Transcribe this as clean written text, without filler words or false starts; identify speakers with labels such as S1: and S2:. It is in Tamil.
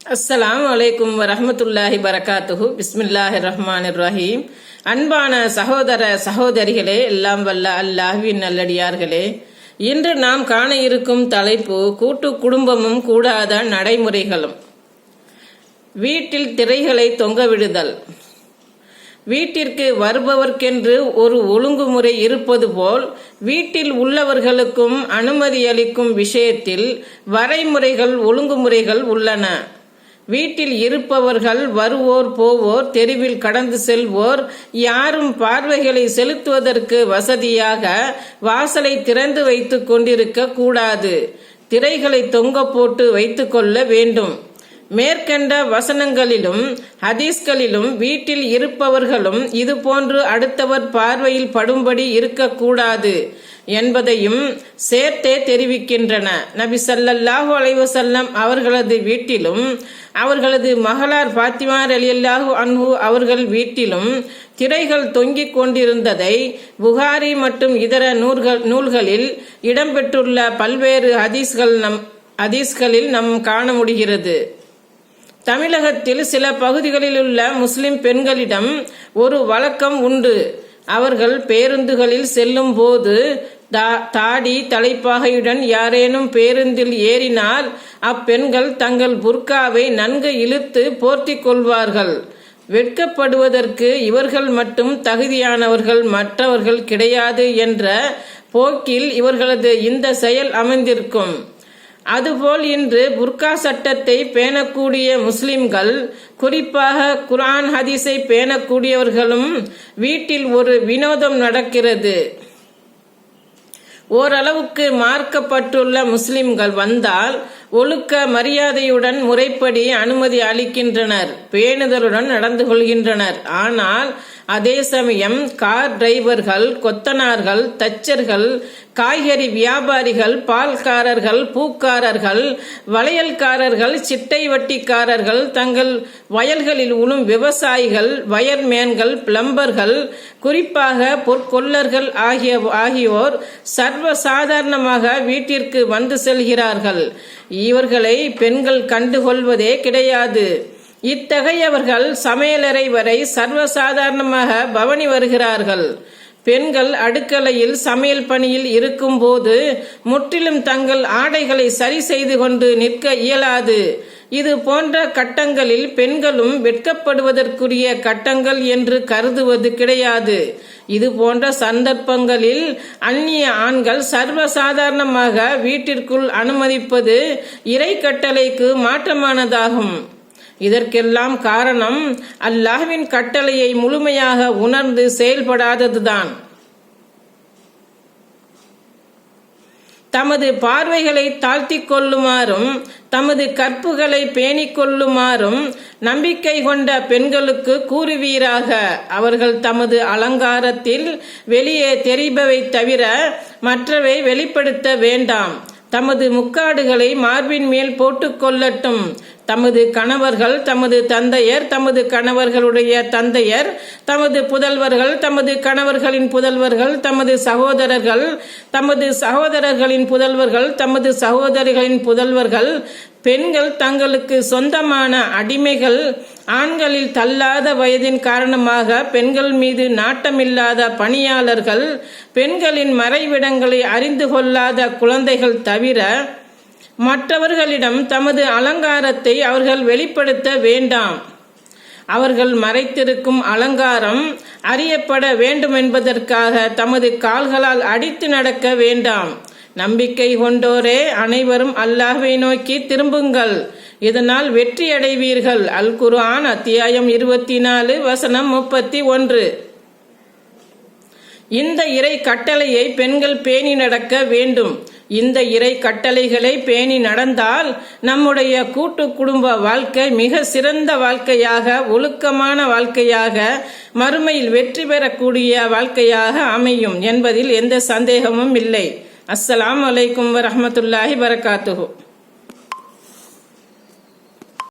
S1: அஸ்ஸலாமு அலைக்கும் வரஹ்மத்துல்லாஹி பரகாத்துஹு. பிஸ்மில்லாஹிர் ரஹ்மானிர் ரஹீம். அன்பான சகோதர சகோதரிகளே, எல்லாம் வல்ல அல்லாஹ்வின் நல்லடியார்களே, இன்று நாம் காண இருக்கும் தலைப்பு கூட்டு குடும்பமும் கூடாத நடைமுறைகளும். வீட்டில் திரைகளை தொங்கவிடுதல். வீட்டிற்கு வருபவர்க்கென்று ஒரு ஒழுங்குமுறை இருப்பது போல் வீட்டில் உள்ளவர்களுக்கும் அனுமதி அளிக்கும் விஷயத்தில் வரைமுறைகள் ஒழுங்குமுறைகள் உள்ளன. வீட்டில் இருப்பவர்கள், வருவோர் போவோர், தெருவில் கடந்து செல்வோர் யாரும் பார்வைகளை செலுத்துவதற்கு வசதியாக வாசலை திறந்து வைத்து கொண்டிருக்க கூடாது. திரைகளை தொங்க போட்டு வைத்துக் கொள்ள வேண்டும். மேற்கண்ட வசனங்களிலும் ஹதீஸ்களிலும் வீட்டில் இருப்பவர்களும் இதுபோன்று அடுத்தவர் பார்வையில் படும்படி இருக்கக்கூடாது என்பதையும் சேர்த்தே தெரிவிக்கின்றன. நபி ஸல்லல்லாஹு அலைஹி வஸல்லம் அவர்களது வீட்டிலும் அவர்களது மகளார் ஃபாத்திமா ரலியல்லாஹு அன்ஹு அவர்கள் வீட்டிலும் திரைகள் தொங்கிக் கொண்டிருந்ததை புகாரி மற்றும் இதர நூல்களில் இடம்பெற்றுள்ள பல்வேறு ஹதீஸ்களில் நாம் காண முடிகிறது. தமிழகத்தில் சில பகுதிகளில் உள்ள முஸ்லிம் பெண்களிடம் ஒரு வழக்கம் உண்டு. அவர்கள் பேருந்துகளில் செல்லும் போது தாடி தலைப்பாகையுடன் யாரேனும் பேருந்தில் ஏறினால் அப்பெண்கள் தங்கள் புர்காவை நன்கு இழுத்து போர்த்திக் கொள்வார்கள். வெட்கப்படுவதற்கு இவர்கள் மட்டும் தகுதியானவர்கள், மற்றவர்கள் கிடையாது என்ற போக்கில் இவர்களது இந்த செயல் அமைந்திருக்கும். அதுபோல் இன்று புர்கா சட்டத்தை பேணக்கூடிய முஸ்லிம்கள், குறிப்பாக குர்ஆன் ஹதீஸை பேணக்கூடியவர்களும் வீட்டில் ஒரு வினோதம் நடக்கிறது. ஓரளவுக்கு மார்க்கப்பட்டுள்ள முஸ்லிம்கள் வந்தால் ஒழுக்க மரியாதையுடன் முறைப்படி அனுமதி அளிக்கின்றனர், பேணுதலுடன் நடந்து கொள்கின்றனர். ஆனால் அதே சமயம் கார் டிரைவர்கள், கொத்தனார்கள், தச்சர்கள், காய்கறி வியாபாரிகள், பால்காரர்கள், பூக்காரர்கள், வளையல்காரர்கள், சிட்டை வட்டிக்காரர்கள், தங்கள் வயல்களில் உழும் விவசாயிகள், வயர்மேன்கள், பிளம்பர்கள், குறிப்பாக பொற்கொள்ளர்கள் ஆகியோர் சர்வசாதாரணமாக வீட்டிற்கு வந்து செல்கிறார்கள். இவர்களை பெண்கள் கண்டுகொள்வதே கிடையாது. இத்தகையவர்கள் சமையலறை வரை சர்வசாதாரணமாக பவனி வருகிறார்கள். பெண்கள் அடுக்கலையில் சமையல் பணியில் இருக்கும் போது முற்றிலும் தங்கள் ஆடைகளை சரி செய்து கொண்டு நிற்க இயலாது. இது போன்ற கட்டங்களில் பெண்களும் வெட்கப்படுவதற்குரிய கட்டங்கள் என்று கருதுவது கிடையாது. இது போன்ற சந்தர்ப்பங்களில் அந்நிய ஆண்கள் சர்வசாதாரணமாக வீட்டிற்குள் அனுமதிப்பது இறை கட்டளைக்கு மாற்றமானதாகும். இதற்கெல்லாம் காரணம் அல்லாஹ்வின் கட்டளையை முழுமையாக உணர்ந்து செயல்படாததுதான். தமது பார்வைகளை தாழ்த்திக் கொள்ளுமாறும் தமது கற்புகளை பேணிக் கொள்ளுமாறும் நம்பிக்கை கொண்ட பெண்களுக்கு கூறுவீராக. அவர்கள் தமது அலங்காரத்தில் வெளியே தெரிபவை தவிர மற்றவை வெளிப்படுத்த வேண்டாம். தமது முக்காடுகளை மார்பின் மேல் போட்டுக் கொள்ளட்டும். தமது கணவர்கள், தமது தந்தையர், தமது கணவர்களுடைய தந்தையர், தமது புதல்வர்கள், தமது கணவர்களின் புதல்வர்கள், தமது சகோதரர்கள், தமது சகோதரர்களின் புதல்வர்கள், தமது சகோதரிகளின் புதல்வர்கள், பெண்கள் தங்களுக்கு சொந்தமான அடிமைகள், ஆண்களில் தள்ளாத வயதின் காரணமாக பெண்கள் மீது நாட்டமில்லாத பணியாளர்கள், பெண்களின் மறைவிடங்களை அறிந்து கொள்ளாத குழந்தைகள் தவிர மற்றவர்களிடம் தமது அலங்காரத்தை அவர்கள் வெளிப்படுத்த வேண்டாம். அவர்கள் மறைத்திருக்கும் அலங்காரம் அறியப்பட வேண்டுமென்பதற்காக தமது கால்களால் அடித்து நடக்க வேண்டாம். நம்பிக்கை கொண்டோரே, அனைவரும் அல்லாஹ்வை நோக்கி திரும்புங்கள், இதனால் வெற்றி அடைவீர்கள். அல் குர்ஆன் அத்தியாயம் 24 வசனம் 31. இந்த இறை கட்டளையை பெண்கள் பேணி நடக்க வேண்டும். இந்த இறை கட்டளைகளை பேணி நடந்தால் நம்முடைய கூட்டு குடும்ப வாழ்க்கை மிக சிறந்த வாழ்க்கையாக, ஒழுக்கமான வாழ்க்கையாக, மறுமையில் வெற்றி பெறக்கூடிய வாழ்க்கையாக அமையும் என்பதில் எந்த சந்தேகமும் இல்லை. அஸ்ஸலாமு அலைக்கும் வரஹ்மத்துல்லாஹி பரகாத்துஹு.